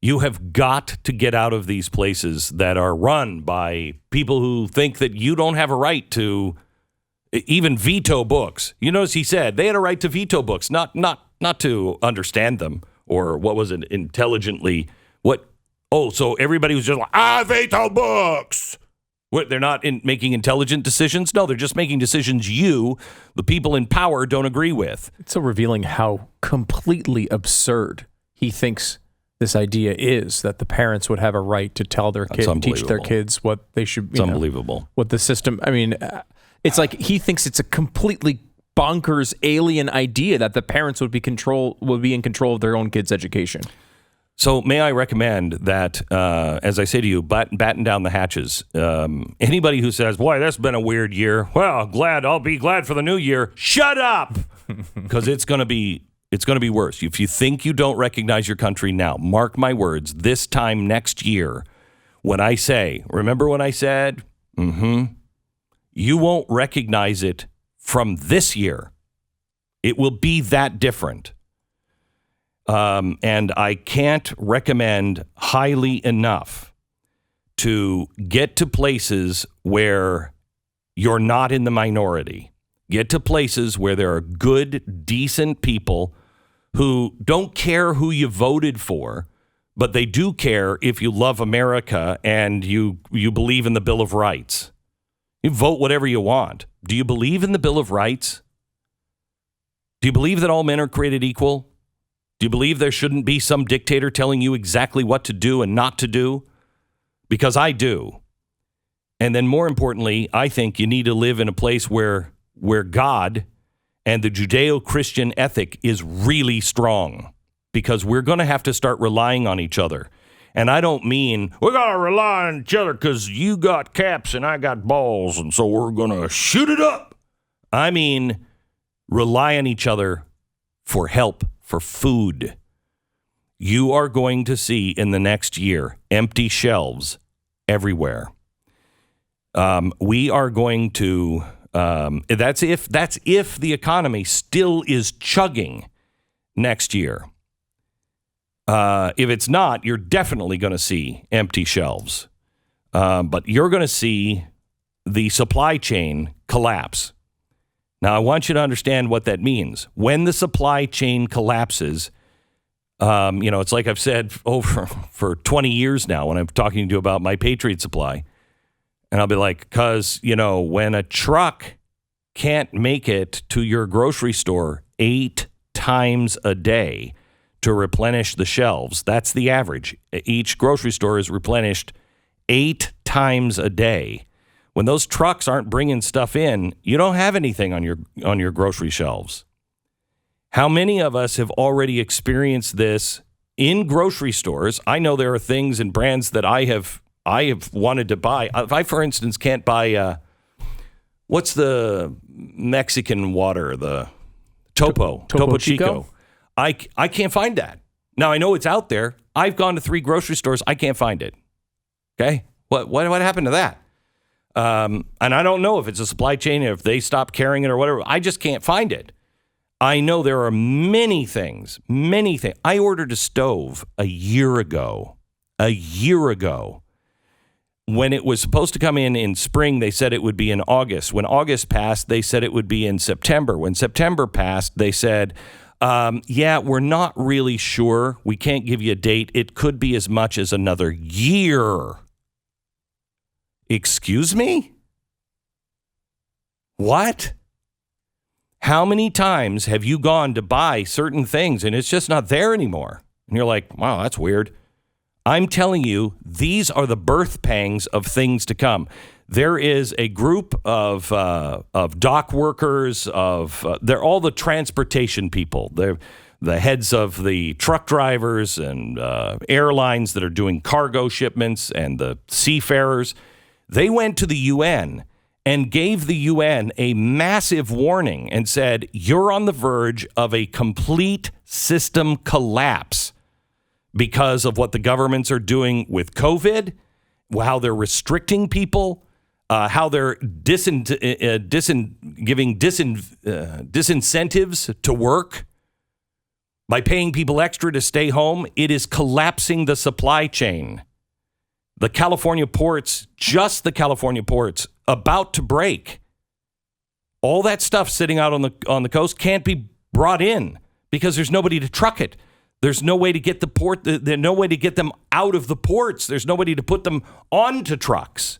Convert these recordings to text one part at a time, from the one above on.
You have got to get out of these places that are run by people who think that you don't have a right to even veto books. You notice he said they had a right to veto books, not to understand them or what was it intelligently. So everybody was just like, I veto books. What, they're not making intelligent decisions? No, they're just making decisions you, the people in power, don't agree with. It's so revealing how completely absurd he thinks this idea is, that the parents would have a right to tell their kids, teach their kids what they should. It's unbelievable. What the system. I mean, it's like he thinks it's a completely bonkers alien idea that the parents would be in control of their own kids' education. So may I recommend that, as I say to you, batten down the hatches. Anybody who says, boy, that's been a weird year. Well, I'll be glad for the new year. Shut up! Because it's going to be worse. If you think you don't recognize your country now, mark my words, this time next year, when I say, remember when I said, you won't recognize it from this year. It will be that different. And I can't recommend highly enough to get to places where you're not in the minority. Get to places where there are good, decent people who don't care who you voted for, but they do care if you love America and you believe in the Bill of Rights. You vote whatever you want. Do you believe in the Bill of Rights? Do you believe that all men are created equal? Do you believe there shouldn't be some dictator telling you exactly what to do and not to do? Because I do. And then more importantly, I think you need to live in a place where God and the Judeo-Christian ethic is really strong, because we're going to have to start relying on each other. And I don't mean we're going to rely on each other because you got caps and I got balls, and so we're going to shoot it up. I mean rely on each other for help, for food. You are going to see in the next year empty shelves everywhere. We are going to, that's if the economy still is chugging next year. If it's not, you're definitely going to see empty shelves. But you're going to see the supply chain collapse. Now, I want you to understand what that means. When the supply chain collapses, it's like I've said for 20 years now when I'm talking to you about my Patriot Supply. And I'll be like, because, when a truck can't make it to your grocery store 8 times a day to replenish the shelves, that's the average. Each grocery store is replenished 8 times a day. When those trucks aren't bringing stuff in, you don't have anything on your grocery shelves. How many of us have already experienced this in grocery stores? I know there are things and brands that I have wanted to buy. If I, for instance, can't buy, what's the Mexican water, the Topo Chico. I can't find that. Now, I know it's out there. I've gone to 3 grocery stores. I can't find it. Okay? What happened to that? And I don't know if it's a supply chain, if they stopped carrying it or whatever. I just can't find it. I know there are many things. I ordered a stove a year ago. When it was supposed to come in spring, they said it would be in August. When August passed, they said it would be in September. When September passed, they said, we're not really sure. We can't give you a date. It could be as much as another year. Excuse me? What? How many times have you gone to buy certain things and it's just not there anymore? And you're like, wow, that's weird. I'm telling you, these are the birth pangs of things to come. There is a group of dock workers, they're all the transportation people. They're the heads of the truck drivers and airlines that are doing cargo shipments and the seafarers. They went to the UN and gave the UN a massive warning and said, you're on the verge of a complete system collapse because of what the governments are doing with COVID, how they're restricting people, how they're giving disincentives to work. By paying people extra to stay home, it is collapsing the supply chain. The California ports, just the California ports, about to break. All that stuff sitting out on the coast can't be brought in because there's nobody to truck it. There's no way to get there's no way to get them out of the ports. There's nobody to put them onto trucks.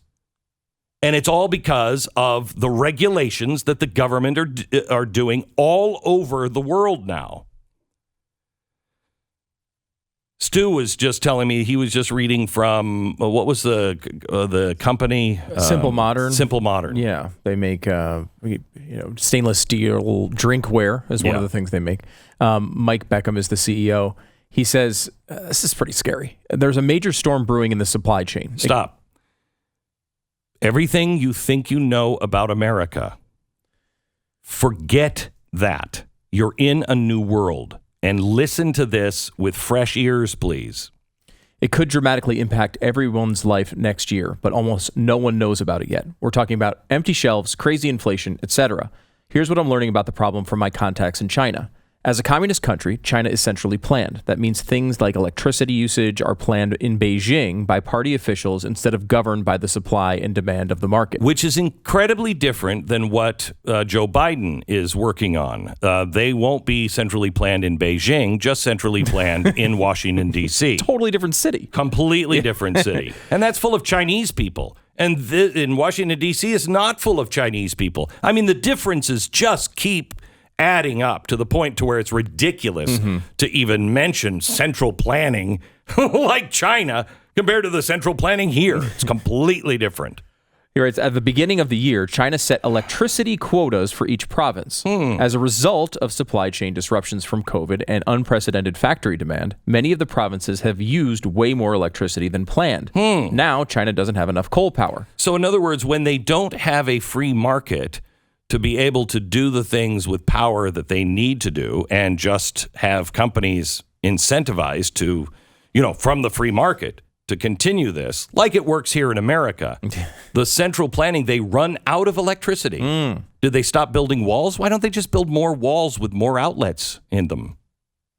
And it's all because of the regulations that the government are doing all over the world now. Stu was just telling me he was just reading from what was the company? Simple Modern. Simple Modern. Yeah, they make stainless steel drinkware is one of the things they make. Mike Beckham is the CEO. He says this is pretty scary. There's a major storm brewing in the supply chain. Stop. Everything you think you know about America, forget that. You're in a new world. And listen to this with fresh ears, please. It could dramatically impact everyone's life next year, but almost no one knows about it yet. We're talking about empty shelves, crazy inflation, etc. Here's what I'm learning about the problem from my contacts in China. As a communist country, China is centrally planned. That means things like electricity usage are planned in Beijing by party officials instead of governed by the supply and demand of the market. Which is incredibly different than what Joe Biden is working on. They won't be centrally planned in Beijing, just centrally planned in Washington, D.C. Totally different city. Completely different city. And that's full of Chinese people. And in Washington, D.C. is not full of Chinese people. I mean, the differences just keep adding up to the point to where it's ridiculous to even mention central planning like China compared to the central planning here. It's completely different. He writes, at the beginning of the year, China set electricity quotas for each province. As a result of supply chain disruptions from COVID and unprecedented factory demand, many of the provinces have used way more electricity than planned. Now, China doesn't have enough coal power. So in other words, when they don't have a free market to be able to do the things with power that they need to do and just have companies incentivized to, from the free market to continue this, like it works here in America. The central planning, they run out of electricity. Did they stop building walls? Why don't they just build more walls with more outlets in them?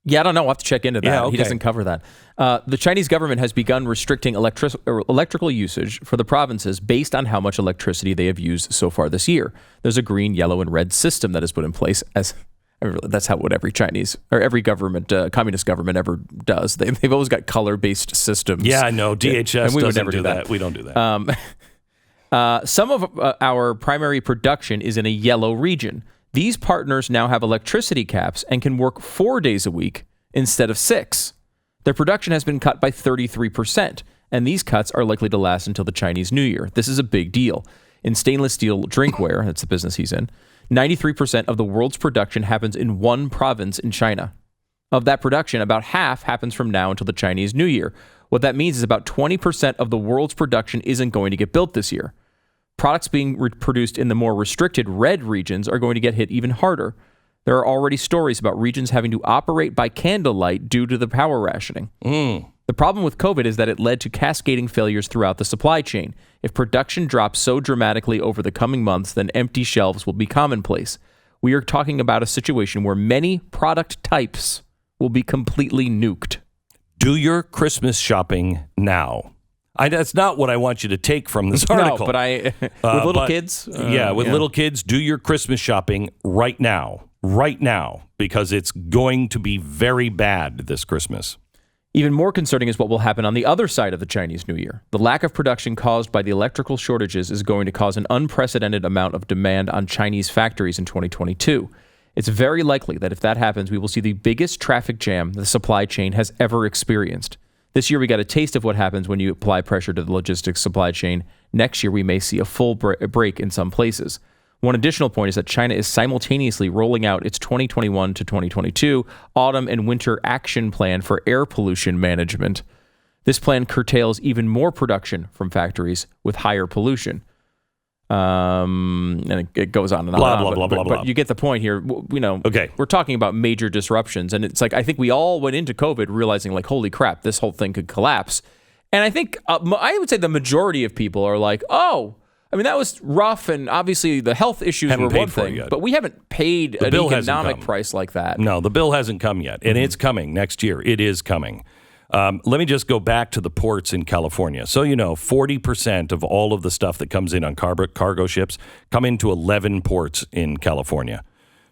Yeah, I don't know. We'll have to check into that. Yeah, okay. He doesn't cover that. The Chinese government has begun restricting electrical usage for the provinces based on how much electricity they have used so far this year. There's a green, yellow, and red system that is put in place that's how every Chinese or every government, communist government ever does. They've always got color-based systems. Yeah, I know. DHS and we would doesn't never do that. We don't do that. Some of our primary production is in a yellow region. These partners now have electricity caps and can work 4 days a week instead of 6. Their production has been cut by 33%, and these cuts are likely to last until the Chinese New Year. This is a big deal. In stainless steel drinkware, that's the business he's in, 93% of the world's production happens in one province in China. Of that production, about half happens from now until the Chinese New Year. What that means is about 20% of the world's production isn't going to get built this year. Products being produced in the more restricted red regions are going to get hit even harder. There are already stories about regions having to operate by candlelight due to the power rationing. The problem with COVID is that it led to cascading failures throughout the supply chain. If production drops so dramatically over the coming months, then empty shelves will be commonplace. We are talking about a situation where many product types will be completely nuked. Do your Christmas shopping now. That's not what I want you to take from this article. No, but with little kids? Little kids, do your Christmas shopping right now, because it's going to be very bad this Christmas. Even more concerning is what will happen on the other side of the Chinese New Year. The lack of production caused by the electrical shortages is going to cause an unprecedented amount of demand on Chinese factories in 2022. It's very likely that if that happens, we will see the biggest traffic jam the supply chain has ever experienced. This year, we got a taste of what happens when you apply pressure to the logistics supply chain. Next year, we may see a full break in some places. One additional point is that China is simultaneously rolling out its 2021 to 2022 autumn and winter action plan for air pollution management. This plan curtails even more production from factories with higher pollution. And it goes on and on. But you get the point here. Okay. We're talking about major disruptions. And it's like, I think we all went into COVID realizing like, holy crap, this whole thing could collapse. And I think I would say the majority of people are like, oh, I mean, that was rough, and obviously the health issues Haven't were paid one for it thing, yet. but we haven't paid an bill hasn't economic come. price like that. No, the bill hasn't come yet, and it's coming next year. It is coming. Let me just go back to the ports in California. So 40% of all of the stuff that comes in on cargo ships come into 11 ports in California.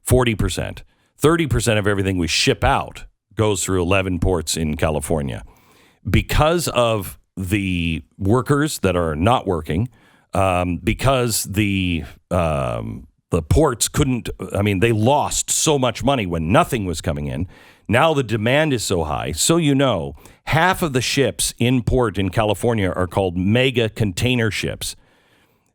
40%. 30% of everything we ship out goes through 11 ports in California. Because of the workers that are not working, because the ports couldn't, they lost so much money when nothing was coming in. Now the demand is so high. So half of the ships in port in California are called mega container ships.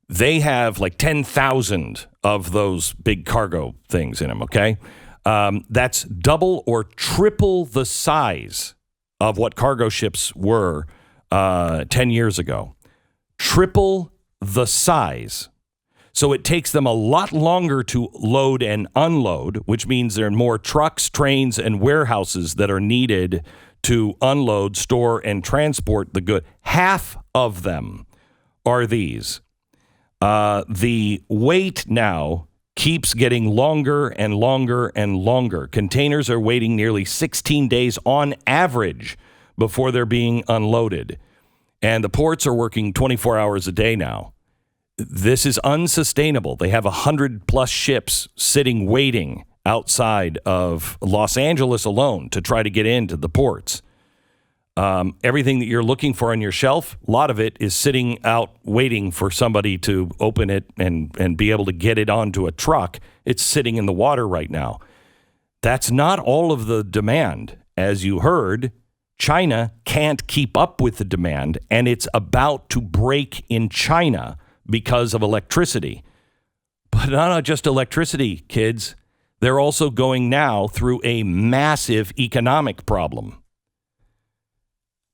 They have like 10,000 of those big cargo things in them, okay? That's double or triple the size of what cargo ships were 10 years ago. Triple the size. So it takes them a lot longer to load and unload, which means there are more trucks, trains, and warehouses that are needed to unload, store, and transport the good. Half of them are these. The wait now keeps getting longer and longer and longer. Containers are waiting nearly 16 days on average before they're being unloaded. And the ports are working 24 hours a day now. This is unsustainable. They have 100+ ships sitting waiting outside of Los Angeles alone to try to get into the ports. Everything that you're looking for on your shelf, a lot of it is sitting out waiting for somebody to open it and be able to get it onto a truck. It's sitting in the water right now. That's not all of the demand. As you heard, China can't keep up with the demand, and it's about to break in China because of electricity. But not just electricity, kids. They're also going now through a massive economic problem.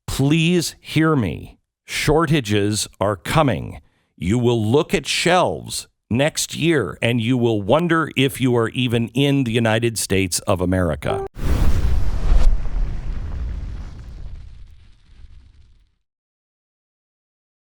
Please hear me. Shortages are coming. You will look at shelves next year and you will wonder if you are even in the United States of America.